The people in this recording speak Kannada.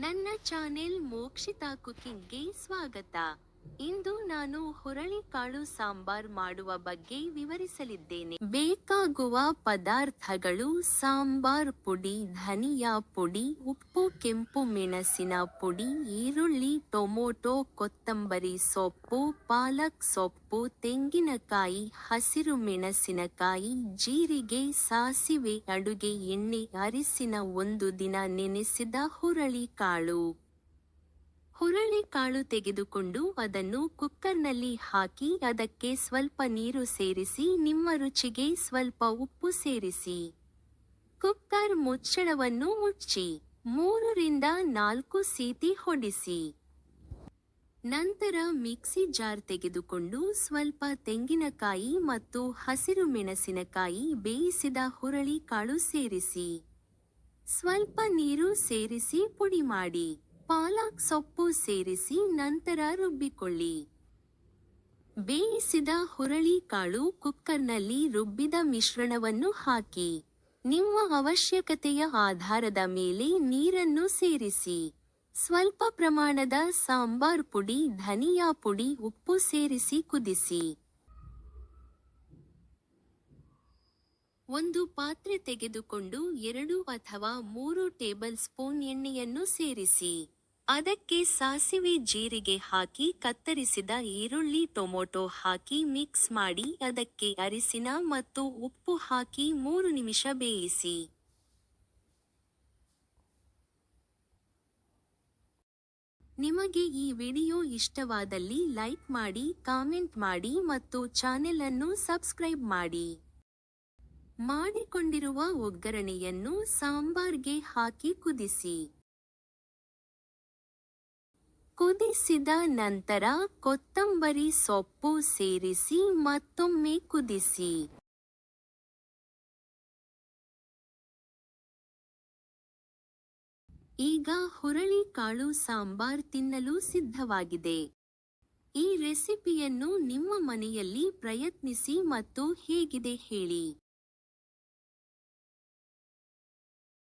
ನನ್ನ ಚಾನೆಲ್ ಮೋಕ್ಷಿತಾ ಕುಕಿಂಗ್ಗೆ ಸ್ವಾಗತ. ಇಂದು ನಾನು ಹುರಳಿಕಾಳು ಸಾಂಬಾರ್ ಮಾಡುವ ಬಗ್ಗೆ ವಿವರಿಸಲಿದ್ದೇನೆ. ಬೇಕಾಗುವ ಪದಾರ್ಥಗಳು: ಸಾಂಬಾರ್ ಪುಡಿ, ಧನಿಯಾ ಪುಡಿ, ಉಪ್ಪು, ಕೆಂಪು ಮೆಣಸಿನ ಪುಡಿ, ಈರುಳ್ಳಿ, ಟೊಮೊಟೊ, ಕೊತ್ತಂಬರಿ ಸೊಪ್ಪು, ಪಾಲಕ್ ಸೊಪ್ಪು, ತೆಂಗಿನಕಾಯಿ, ಹಸಿರು ಮೆಣಸಿನಕಾಯಿ, ಜೀರಿಗೆ, ಸಾಸಿವೆ, ಅಡುಗೆ ಎಣ್ಣೆ, ಅರಿಶಿನ, ಒಂದು ದಿನ ನೆನೆಸಿದ ಹುರಳಿಕಾಳು. ಹುರಳಿಕಾಳು ತೆಗೆದುಕೊಂಡು ಅದನ್ನು ಕುಕ್ಕರ್ನಲ್ಲಿ ಹಾಕಿ ಅದಕ್ಕೆ ಸ್ವಲ್ಪ ನೀರು ಸೇರಿಸಿ ನಿಮ್ಮ ರುಚಿಗೆ ಸ್ವಲ್ಪ ಉಪ್ಪು ಸೇರಿಸಿ ಕುಕ್ಕರ್ ಮುಚ್ಚಳವನ್ನು ಮುಚ್ಚಿ 3-4 ಸೀಟಿ ಹೊಡಿಸಿ. ನಂತರ ಮಿಕ್ಸಿ ಜಾರ್ ತೆಗೆದುಕೊಂಡು ಸ್ವಲ್ಪ ತೆಂಗಿನಕಾಯಿ ಮತ್ತು ಹಸಿರು ಮೆಣಸಿನಕಾಯಿ, ಬೇಯಿಸಿದ ಹುರಳಿಕಾಳು ಸೇರಿಸಿ ಸ್ವಲ್ಪ ನೀರು ಸೇರಿಸಿ ಪುಡಿ ಮಾಡಿ, ಪಾಲಕ್ ಸೊಪ್ಪು ಸೇರಿಸಿ ನಂತರ ರುಬ್ಬಿಕೊಳ್ಳಿ. ಬೇಯಿಸಿದ ಹುರಳಿಕಾಳು ಕುಕ್ಕರ್ನಲ್ಲಿ ರುಬ್ಬಿದ ಮಿಶ್ರಣವನ್ನು ಹಾಕಿ ನಿಮ್ಮ ಅವಶ್ಯಕತೆಯ ಆಧಾರದ ಮೇಲೆ ನೀರನ್ನು ಸೇರಿಸಿ ಸ್ವಲ್ಪ ಪ್ರಮಾಣದ ಸಾಂಬಾರ್ ಪುಡಿ, ಧನಿಯಾ ಪುಡಿ, ಉಪ್ಪು ಸೇರಿಸಿ ಕುದಿಸಿ. ಒಂದು ಪಾತ್ರೆ ತೆಗೆದುಕೊಂಡು 2 ಅಥವಾ 3 ಟೇಬಲ್ ಸ್ಪೂನ್ ಎಣ್ಣೆಯನ್ನು ಸೇರಿಸಿ ಅದಕ್ಕೆ ಸಾಸಿವೆ, ಜೀರಿಗೆ ಹಾಕಿ ಕತ್ತರಿಸಿದ ಈರುಳ್ಳಿ, ಟೊಮೊಟೊ ಹಾಕಿ ಮಿಕ್ಸ್ ಮಾಡಿ ಅದಕ್ಕೆ ಅರಿಶಿನ ಮತ್ತು ಉಪ್ಪು ಹಾಕಿ 3 ನಿಮಿಷ ಬೇಯಿಸಿ. ನಿಮಗೆ ಈ ವಿಡಿಯೋ ಇಷ್ಟವಾದಲ್ಲಿ ಲೈಕ್ ಮಾಡಿ, ಕಾಮೆಂಟ್ ಮಾಡಿ ಮತ್ತು ಚಾನೆಲ್ ಅನ್ನು ಸಬ್ಸ್ಕ್ರೈಬ್ ಮಾಡಿ. ಮಾಡಿಕೊಂಡಿರುವ ಒಗ್ಗರಣೆಯನ್ನು ಸಾಂಬಾರ್ಗೆ ಹಾಕಿ ಕುದಿಸಿ. ಕುದಿಸಿದ ನಂತರ ಕೊತ್ತಂಬರಿ ಸೊಪ್ಪು ಸೇರಿಸಿ ಮತ್ತೊಮ್ಮೆ ಕುದಿಸಿ. ಈಗ ಹುರಳಿಕಾಳು ಸಾಂಬಾರ್ ತಿನ್ನಲು ಸಿದ್ಧವಾಗಿದೆ. ಈ ರೆಸಿಪಿಯನ್ನು ನಿಮ್ಮ ಮನೆಯಲ್ಲಿ ಪ್ರಯತ್ನಿಸಿ ಮತ್ತು ಹೇಗಿದೆ ಹೇಳಿ.